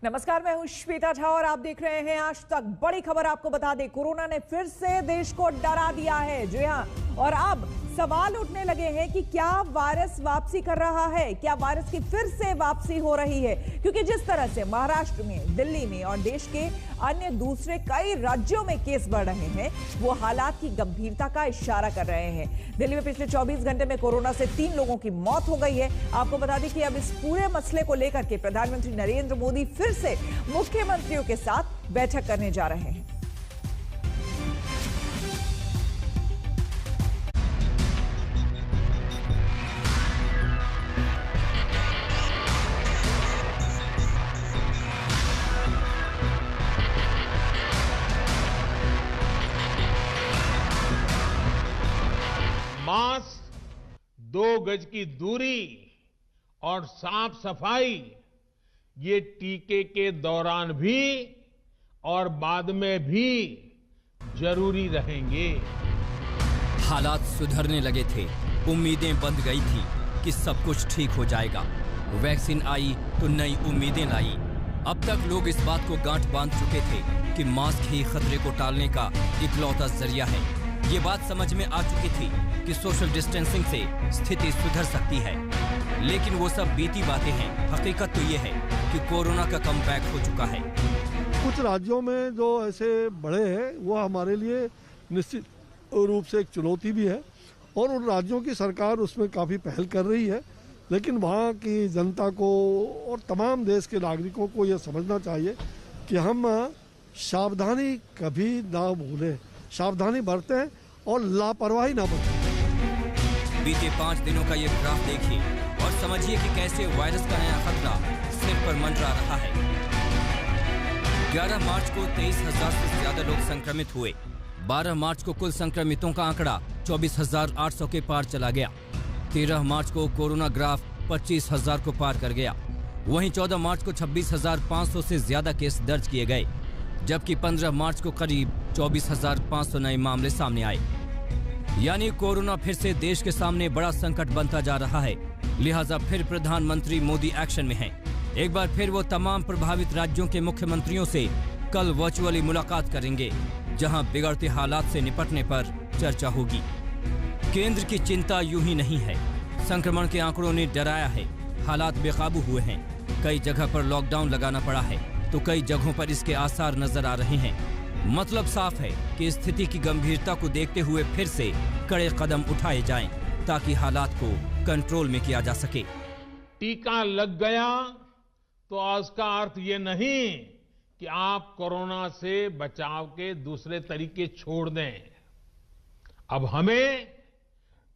नमस्कार, मैं हूं श्वेता झा और आप देख रहे हैं आज तक। बड़ी खबर आपको बता दें, कोरोना ने फिर से देश को डरा दिया है। जी हां, और अब सवाल उठने लगे हैं कि क्या वायरस वापसी कर रहा है, क्या वायरस की फिर से वापसी हो रही है, क्योंकि जिस तरह से महाराष्ट्र में, दिल्ली में और देश के अन्य दूसरे कई राज्यों में केस बढ़ रहे हैं, वो हालात की गंभीरता का इशारा कर रहे हैं। दिल्ली में पिछले 24 घंटे में कोरोना से 3 लोगों की मौत हो गई है। आपको बता दें कि अब इस पूरे मसले को लेकर के प्रधानमंत्री नरेंद्र मोदी फिर से मुख्यमंत्रियों के साथ बैठक करने जा रहे हैं। मास्क, 2 गज की दूरी और साफ सफाई ये टीके के दौरान भी और बाद में भी जरूरी रहेंगे। हालात सुधरने लगे थे, उम्मीदें बंध गई थी कि सब कुछ ठीक हो जाएगा। वैक्सीन आई तो नई उम्मीदें लाई। अब तक लोग इस बात को गांठ बांध चुके थे कि मास्क ही खतरे को टालने का इकलौता जरिया है। ये बात समझ में आ चुकी थी कि सोशल डिस्टेंसिंग से स्थिति सुधर सकती है, लेकिन वो सब बीती बातें हैं। हकीकत तो ये है कि कोरोना का कमबैक हो चुका है। कुछ राज्यों में जो ऐसे बढ़े हैं वो हमारे लिए निश्चित रूप से एक चुनौती भी है और उन राज्यों की सरकार उसमें काफ़ी पहल कर रही है, लेकिन वहाँ की जनता को और तमाम देश के नागरिकों को ये समझना चाहिए कि हम सावधानी कभी ना भूलें, सावधानी बरतें और लापरवाही ना बरतें। बीते 5 दिनों का ये ग्राफ देखिए और समझिए कि कैसे वायरस का नया खतरा सिर पर मंडरा रहा है। 11 मार्च को 23,000 से ज्यादा लोग संक्रमित हुए। 12 मार्च को कुल संक्रमितों का आंकड़ा 24,800 के पार चला गया। 13 मार्च को कोरोना ग्राफ 25,000 को पार कर गया। वहीं 14 मार्च को 26,500 से ज्यादा केस दर्ज किए गए, जबकि 15 मार्च को करीब 24,500 नए मामले सामने आए। यानी कोरोना फिर से देश के सामने बड़ा संकट बनता जा रहा है। लिहाजा फिर प्रधानमंत्री मोदी एक्शन में हैं। एक बार फिर वो तमाम प्रभावित राज्यों के मुख्यमंत्रियों से कल वर्चुअली मुलाकात करेंगे, जहां बिगड़ते हालात से निपटने पर चर्चा होगी। केंद्र की चिंता यूं ही नहीं है। संक्रमण के आंकड़ों ने डराया है। हालात बेकाबू हुए हैं। कई जगह पर लॉकडाउन लगाना पड़ा है तो कई जगहों पर इसके आसार नजर आ रहे हैं। मतलब साफ है कि स्थिति की गंभीरता को देखते हुए फिर से कड़े कदम उठाए जाएं ताकि हालात को कंट्रोल में किया जा सके। टीका लग गया तो उसका अर्थ ये नहीं कि आप कोरोना से बचाव के दूसरे तरीके छोड़ दें। अब हमें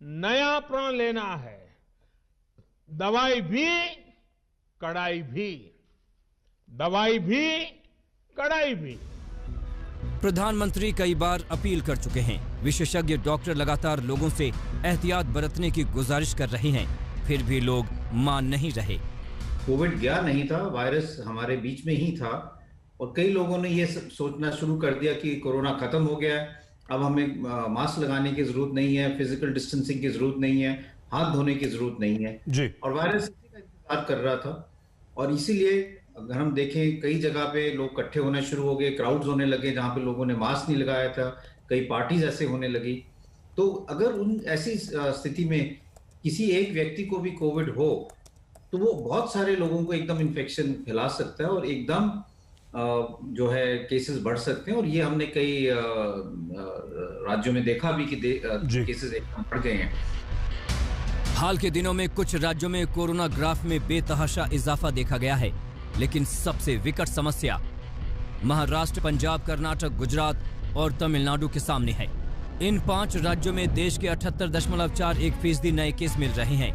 नया प्रण लेना है। दवाई भी, कड़ाई भी। दवाई भी, कड़ाई भी। प्रधानमंत्री कई बार अपील कर चुके हैं। विशेषज्ञ डॉक्टर लगातार लोगों से एहतियात बरतने की गुजारिश कर रहे हैं, फिर भी लोग मान नहीं रहे। कोविड गया नहीं था, वायरस हमारे बीच में ही था और कई लोगों ने ये सोचना शुरू कर दिया कि कोरोना खत्म हो गया है, अब हमें मास्क लगाने की जरूरत नहीं है, फिजिकल डिस्टेंसिंग की जरूरत नहीं है, हाथ धोने की जरूरत नहीं है जी। और वायरस इसी का इंतजार कर रहा था और इसीलिए अगर हम देखें कई जगह पे लोग इकट्ठे होने शुरू हो गए, क्राउड्स होने लगे जहां पे लोगों ने मास्क नहीं लगाया था, कई पार्टीज ऐसे होने लगी। तो अगर उन ऐसी स्थिति में किसी एक व्यक्ति को भी कोविड हो तो वो बहुत सारे लोगों को एकदम इन्फेक्शन फैला सकता है और एकदम जो है केसेस बढ़ सकते हैं और ये हमने कई राज्यों में देखा भी कि केसेस एकदम बढ़ गए हैं। हाल के दिनों में कुछ राज्यों में कोरोना ग्राफ में बेतहाशा इजाफा देखा गया है, लेकिन सबसे विकट समस्या महाराष्ट्र, पंजाब, कर्नाटक, गुजरात और तमिलनाडु के सामने है। इन 5 राज्यों में देश के 78.41% नए केस मिल रहे हैं।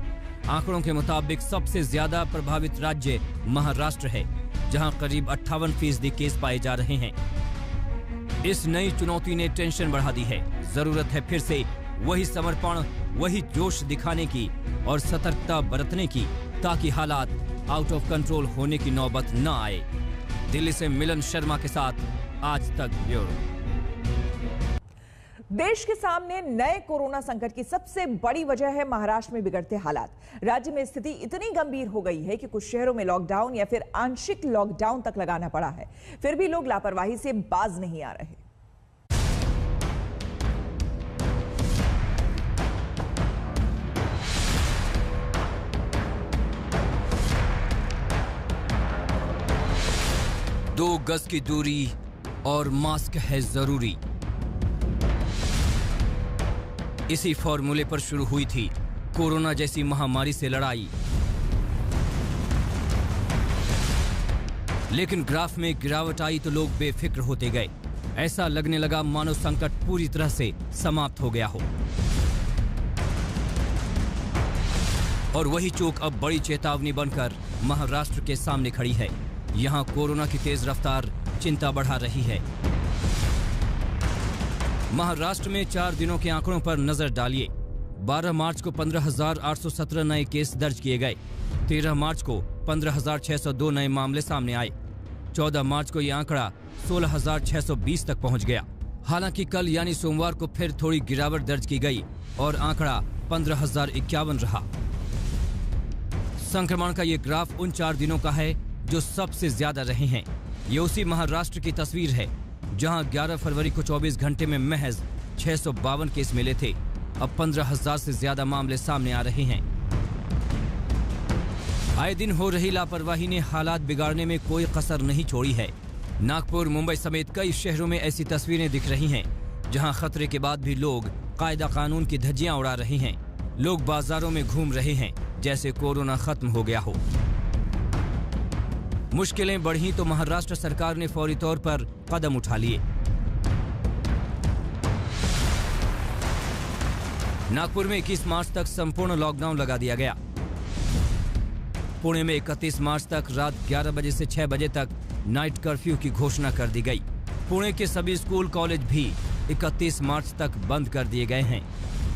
आंकड़ों के मुताबिक सबसे ज्यादा प्रभावित राज्य महाराष्ट्र है, जहां करीब 58% केस पाए जा रहे हैं। इस नई चुनौती ने टेंशन बढ़ा दी है। जरूरत है फिर से वही समर्पण, वही जोश दिखाने की और सतर्कता बरतने की, ताकि हालात आउट ऑफ कंट्रोल होने की नौबत न आए। दिल्ली से मिलन शर्मा के साथ आज तक ब्यूरो। देश के सामने नए कोरोना संकट की सबसे बड़ी वजह है महाराष्ट्र में बिगड़ते हालात। राज्य में स्थिति इतनी गंभीर हो गई है कि कुछ शहरों में लॉकडाउन या फिर आंशिक लॉकडाउन तक लगाना पड़ा है। फिर भी लोग लापरवाही से बाज नहीं आ रहे। दो गज की दूरी और मास्क है जरूरी, इसी फॉर्मूले पर शुरू हुई थी कोरोना जैसी महामारी से लड़ाई। लेकिन ग्राफ में गिरावट आई तो लोग बेफिक्र होते गए। ऐसा लगने लगा मानो संकट पूरी तरह से समाप्त हो गया हो। और वही चूक अब बड़ी चेतावनी बनकर महाराष्ट्र के सामने खड़ी है। यहां कोरोना की तेज रफ्तार चिंता बढ़ा रही है। महाराष्ट्र में 4 दिनों के आंकड़ों पर नजर डालिए। 12 मार्च को 15,817 नए केस दर्ज किए गए। 13 मार्च को 15,602 नए मामले सामने आए। 14 मार्च को यह आंकड़ा 16,620 तक पहुंच गया। हालांकि कल यानी सोमवार को फिर थोड़ी गिरावट दर्ज की गई और आंकड़ा 15,051 रहा। संक्रमण का ये ग्राफ उन 4 दिनों का है जो सबसे ज्यादा रहे हैं। ये उसी महाराष्ट्र की तस्वीर है जहां 11 फरवरी को 24 घंटे में महज 652 केस मिले थे। अब 15,000 से ज्यादा मामले सामने आ रहे हैं। आए दिन हो रही लापरवाही ने हालात बिगाड़ने में कोई कसर नहीं छोड़ी है। नागपुर, मुंबई समेत कई शहरों में ऐसी तस्वीरें दिख रही हैं जहां खतरे के बाद भी लोग कायदा कानून की धज्जियां उड़ा रहे हैं। लोग बाजारों में घूम रहे हैं जैसे कोरोना खत्म हो गया हो। मुश्किलें बढ़ी तो महाराष्ट्र सरकार ने फौरी तौर पर कदम उठा लिए। नागपुर में 21 मार्च तक संपूर्ण लॉकडाउन लगा दिया गया। पुणे में 31 मार्च तक रात 11 बजे से 6 बजे तक नाइट कर्फ्यू की घोषणा कर दी गई। पुणे के सभी स्कूल कॉलेज भी 31 मार्च तक बंद कर दिए गए हैं।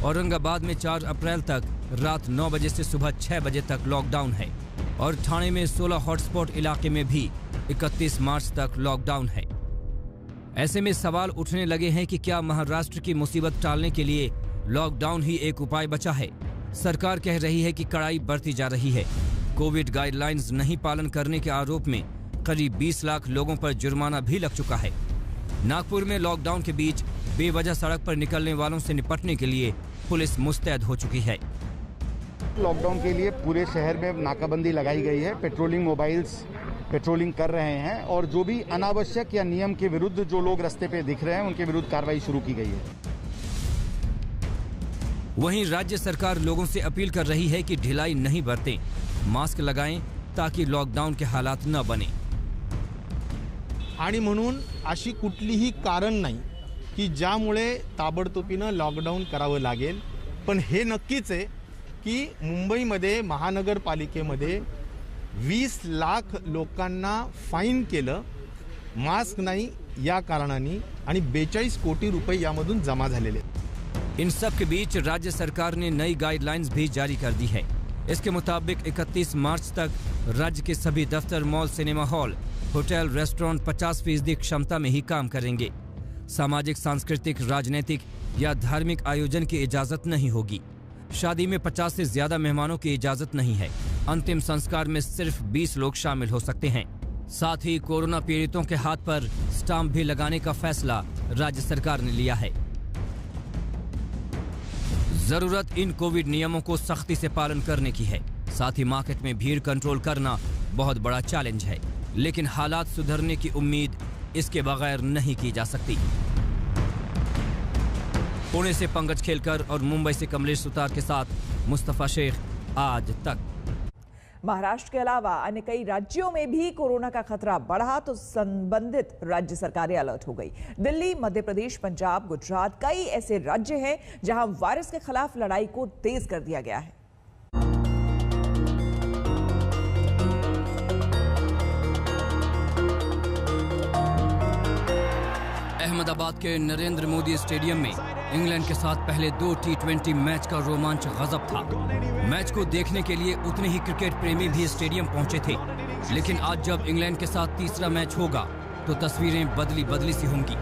औरंगाबाद में 4 अप्रैल तक रात 9 बजे से सुबह 6 बजे तक लॉकडाउन है और ठाणे में 16 हॉटस्पॉट इलाके में भी 31 मार्च तक लॉकडाउन है। ऐसे में सवाल उठने लगे हैं कि क्या महाराष्ट्र की मुसीबत टालने के लिए लॉकडाउन ही एक उपाय बचा है। सरकार कह रही है कि कड़ाई बढ़ती जा रही है। कोविड गाइडलाइंस नहीं पालन करने के आरोप में करीब 20 लाख लोगों पर जुर्माना भी लग चुका है। नागपुर में लॉकडाउन के बीच बेवजह सड़क पर निकलने वालों से निपटने के लिए पुलिस मुस्तैद हो चुकी है। लॉकडाउन के लिए पूरे शहर में नाकाबंदी लगाई गई है। पेट्रोलिंग मोबाइल्स पेट्रोलिंग कर रहे हैं और जो भी अनावश्यक या नियम के विरुद्ध जो लोग रास्ते पे दिख रहे हैं उनके विरुद्ध कार्रवाई शुरू की गई है। वहीं राज्य सरकार लोगों से अपील कर रही है कि ढिलाई नहीं बरतें, मास्क लगाएं ताकि लॉकडाउन के हालात न बने। आणि म्हणून अशी कुठलीही कारण नाही की ज्यामुळे ताबडतोबीनं लॉकडाऊन करावं लागेल। पण हे नक्कीच आहे की मुंबईमध्ये महानगरपालिकेमध्ये 20 लाख लोकांना फाईन केलं मास्क नाही या कारणाने आणि 42 कोटी रुपये यामधून जमा झालेले। इन सब के बीच राज्य सरकार ने नई गाइडलाइंस भी जारी कर दी है। इसके मुताबिक 31 मार्च तक राज्य के सभी दफ्तर, mall, cinema hall, hotel, restaurant 50% क्षमता में ही काम करेंगे। सामाजिक, सांस्कृतिक, राजनीतिक या धार्मिक आयोजन की इजाजत नहीं होगी। शादी में 50 से ज्यादा मेहमानों की इजाजत नहीं है। अंतिम संस्कार में सिर्फ 20 लोग शामिल हो सकते हैं। साथ ही कोरोना पीड़ितों के हाथ पर स्टाम्प भी लगाने का फैसला राज्य सरकार ने लिया है। जरूरत इन कोविड नियमों को सख्ती से पालन करने की है। साथ ही मार्केट में भीड़ कंट्रोल करना बहुत बड़ा चैलेंज है, लेकिन हालात सुधरने की उम्मीद इसके बगैर नहीं की जा सकती। पुणे से पंकज खेलकर और मुंबई से कमलेश सुतार के साथ मुस्तफा शेख, आज तक। महाराष्ट्र के अलावा अन्य कई राज्यों में भी कोरोना का खतरा बढ़ा तो संबंधित राज्य सरकारें अलर्ट हो गई। दिल्ली, मध्य प्रदेश, पंजाब, गुजरात, कई ऐसे राज्य हैं जहां वायरस के खिलाफ लड़ाई को तेज कर दिया गया है। अहमदाबाद के नरेंद्र मोदी स्टेडियम में इंग्लैंड के साथ पहले 2 T20 मैच का रोमांच गजब था। मैच को देखने के लिए उतने ही क्रिकेट प्रेमी भी स्टेडियम पहुंचे थे। लेकिन आज जब इंग्लैंड के साथ तीसरा मैच होगा तो तस्वीरें बदली सी होंगी।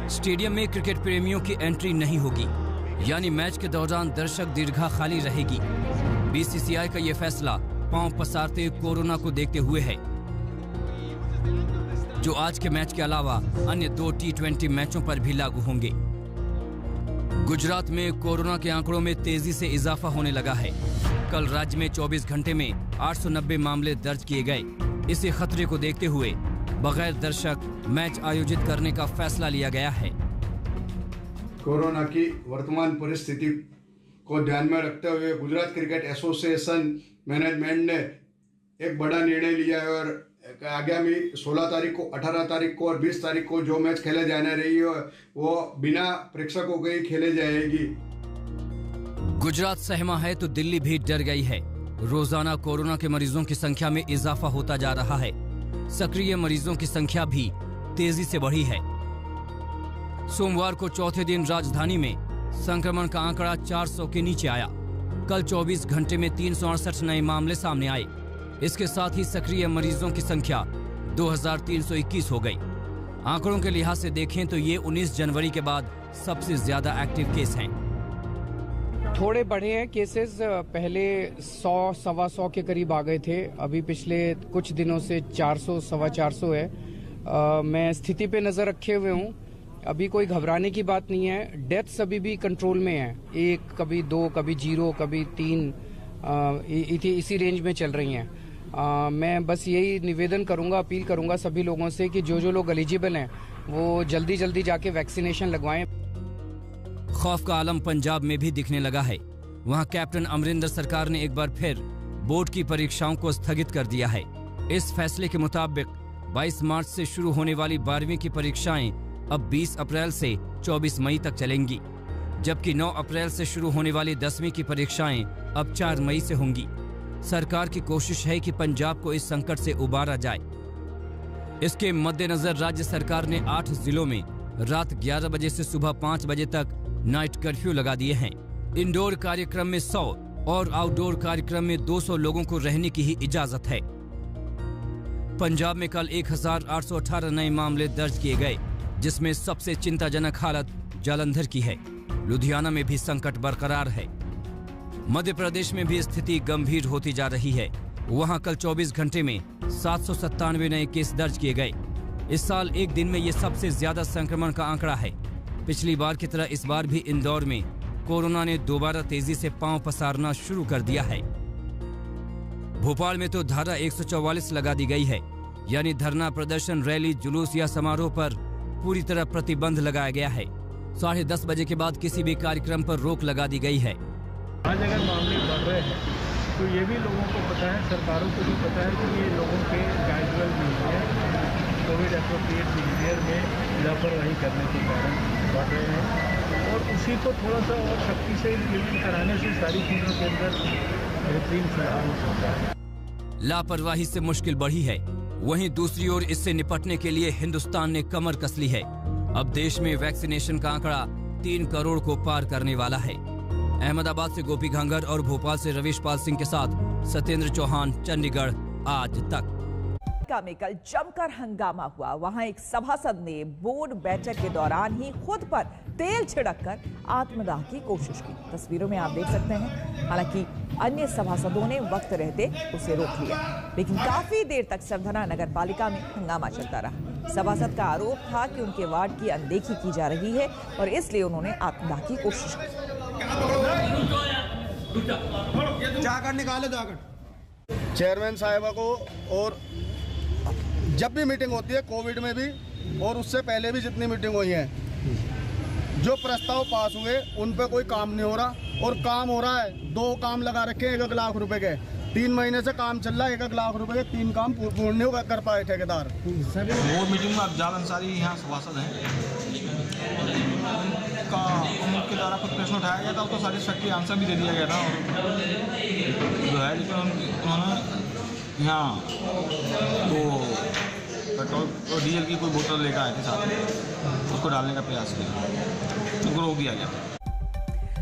स्टेडियम में क्रिकेट प्रेमियों की एंट्री नहीं होगी, यानी मैच के दौरान दर्शक दीर्घा खाली रहेगी। बीसीसीआई का यह फैसला पांव पसारते कोरोना को देखते हुए है, जो आज के मैच के अलावा अन्य 2 T20 मैचों पर भी लागू होंगे। गुजरात में कोरोना के आंकड़ों में तेजी से इजाफा होने लगा है। कल राज्य में 24 घंटे में 890 मामले दर्ज किए गए। इसी खतरे को देखते हुए बगैर दर्शक मैच आयोजित करने का फैसला लिया गया है। कोरोना की वर्तमान परिस्थिति को ध्यान में रखते हुए गुजरात क्रिकेट एसोसिएशन मैनेजमेंट ने एक बड़ा निर्णय लिया है और आगामी 16 तारीख को, 18 तारीख को और 20 तारीख को जो मैच खेले जाने रही है वो बिना प्रेक्षकों के ही खेले जाएगी। गुजरात सहमा है तो दिल्ली भी डर गई है। रोजाना कोरोना के मरीजों की संख्या में इजाफा होता जा रहा है। सक्रिय मरीजों की संख्या भी तेजी से बढ़ी है। सोमवार को चौथे दिन राजधानी में संक्रमण का आंकड़ा 400 के नीचे आया। कल 24 घंटे में 368 नए मामले सामने आए। इसके साथ ही सक्रिय मरीजों की संख्या 2321 हो गई। आंकड़ों के लिहाज से देखें तो ये 19 जनवरी के बाद सबसे ज्यादा एक्टिव केस हैं। थोड़े बढ़े हैं केसेस, पहले 100 सवा 100 के करीब आ गए थे, अभी पिछले कुछ दिनों से 400 सवा 400 है। मैं स्थिति पे नजर रखे हुए हूँ, अभी कोई घबराने की बात नहीं है। डेथ्स अभी भी कंट्रोल में है, 1 कभी 2 कभी 0 कभी 3 इसी रेंज में चल रही हैं। मैं बस यही निवेदन करूंगा, अपील करूंगा सभी लोगों से कि जो लोग एलिजिबल हैं वो जल्दी जल्दी जाके वैक्सीनेशन लगवाएं। खौफ का आलम पंजाब में भी दिखने लगा है। वहां कैप्टन अमरिंदर सरकार ने एक बार फिर बोर्ड की परीक्षाओं को स्थगित कर दिया है। इस फैसले के मुताबिक 22 मार्च से शुरू होने वाली 12वीं की परीक्षाएं अब 20 अप्रैल से 24 मई तक चलेंगी, जबकि 9 अप्रैल से शुरू होने वाली 10वीं की परीक्षाएं अब 4 मई से होंगी। सरकार की कोशिश है कि पंजाब को इस संकट से उबारा जाए। इसके मद्देनजर राज्य सरकार ने 8 जिलों में रात 11 बजे से सुबह 5 बजे तक नाइट कर्फ्यू लगा दिए हैं। इंडोर कार्यक्रम में 100 और आउटडोर कार्यक्रम में 200 लोगों को रहने की ही इजाजत है। पंजाब में कल 1818 नए मामले दर्ज किए गए, जिसमें सबसे चिंताजनक हालत जालंधर की है। लुधियाना में भी संकट बरकरार है। मध्य प्रदेश में भी स्थिति गंभीर होती जा रही है। वहां कल 24 घंटे में 797 नए केस दर्ज किए गए। इस साल एक दिन में ये सबसे ज्यादा संक्रमण का आंकड़ा है। पिछली बार की तरह इस बार भी इंदौर में कोरोना ने दोबारा तेजी से पांव पसारना शुरू कर दिया है। भोपाल में तो धारा 144 लगा दी गई है, यानी धरना, प्रदर्शन, रैली, जुलूस या समारोह पर पूरी तरह प्रतिबंध लगाया गया है। 10:30 बजे के बाद किसी भी कार्यक्रम पर रोक लगा दी गई है। आज अगर मामले बढ़ रहे हैं तो ये भी लोगों को पता है, सरकारों को भी पता है कि ये लोगों के casual behaviour, Covid appropriate behaviour में लापरवाही करने के कारण बढ़ रहे हैं और उसी को थोड़ा सा और सख्ती से इम्प्लीमेंट कराने से सारी चीज़ों के अंदर बेहतरीन सुधार हो सकता है। लापरवाही से मुश्किल बढ़ी है, वहीं दूसरी ओर इससे निपटने के लिए हिंदुस्तान ने कमर कस ली है। अब देश में वैक्सीनेशन का आंकड़ा 3 करोड़ को पार करने वाला है। अहमदाबाद से गोपी घांगर और भोपाल से रवीश पाल सिंह के साथ सत्येंद्र चौहान, चंडीगढ़ आज तक। में कल जमकर हंगामा हुआ। वहां एक सभासद ने बोर्ड बैठक के दौरान ही खुद पर तेल छिड़ककर आत्मदाह की कोशिश की। तस्वीरों में आप देख सकते हैं। हालांकि अन्य सभासदों ने वक्त रहते उसे रोक लिया, लेकिन काफी देर तक सरधना नगर पालिका में हंगामा चलता रहा। सभासद का आरोप था कि उनके वार्ड की अनदेखी की जा रही है और इसलिए उन्होंने आत्मदाह की कोशिश की। चेयरमैन साहिबा को, और जब भी मीटिंग होती है, कोविड में भी और उससे पहले भी जितनी मीटिंग हुई है, जो प्रस्ताव पास हुए उन पे कोई काम नहीं हो रहा और काम हो रहा है। 2 काम लगा रखे हैं 1 लाख रुपए के, 3 महीने से काम चल रहा है। 1 लाख रुपए के 3 काम पूर्ण नहीं कर पाए ठेकेदार। बोर्ड मीटिंग में अफजाल अंसारी यहाँ सभासद हैं, उनके द्वारा कुछ प्रश्न उठाया गया था, उसको सेटिस्फैक्टरी आंसर भी दे दिया गया था और जो है, लेकिन उन्होंने यहाँ तो पेट्रोल और डीजल की कोई बोतल लेकर आए थे साथ में, उसको डालने का प्रयास किया, उनको रोक दिया गया।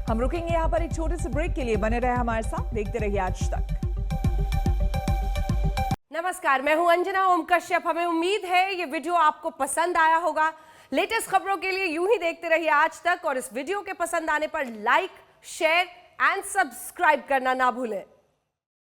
हम रुकेंगे यहाँ पर एक छोटे से ब्रेक के लिए। बने रहे हमारे साथ, देखते रहिए आज तक। नमस्कार, मैं हूं अंजना ओम कश्यप। हमें उम्मीद है ये वीडियो आपको पसंद आया होगा। लेटेस्ट खबरों के लिए यूं ही देखते रहिए आज तक और इस वीडियो के पसंद आने पर लाइक, शेयर एंड सब्सक्राइब करना ना भूलें।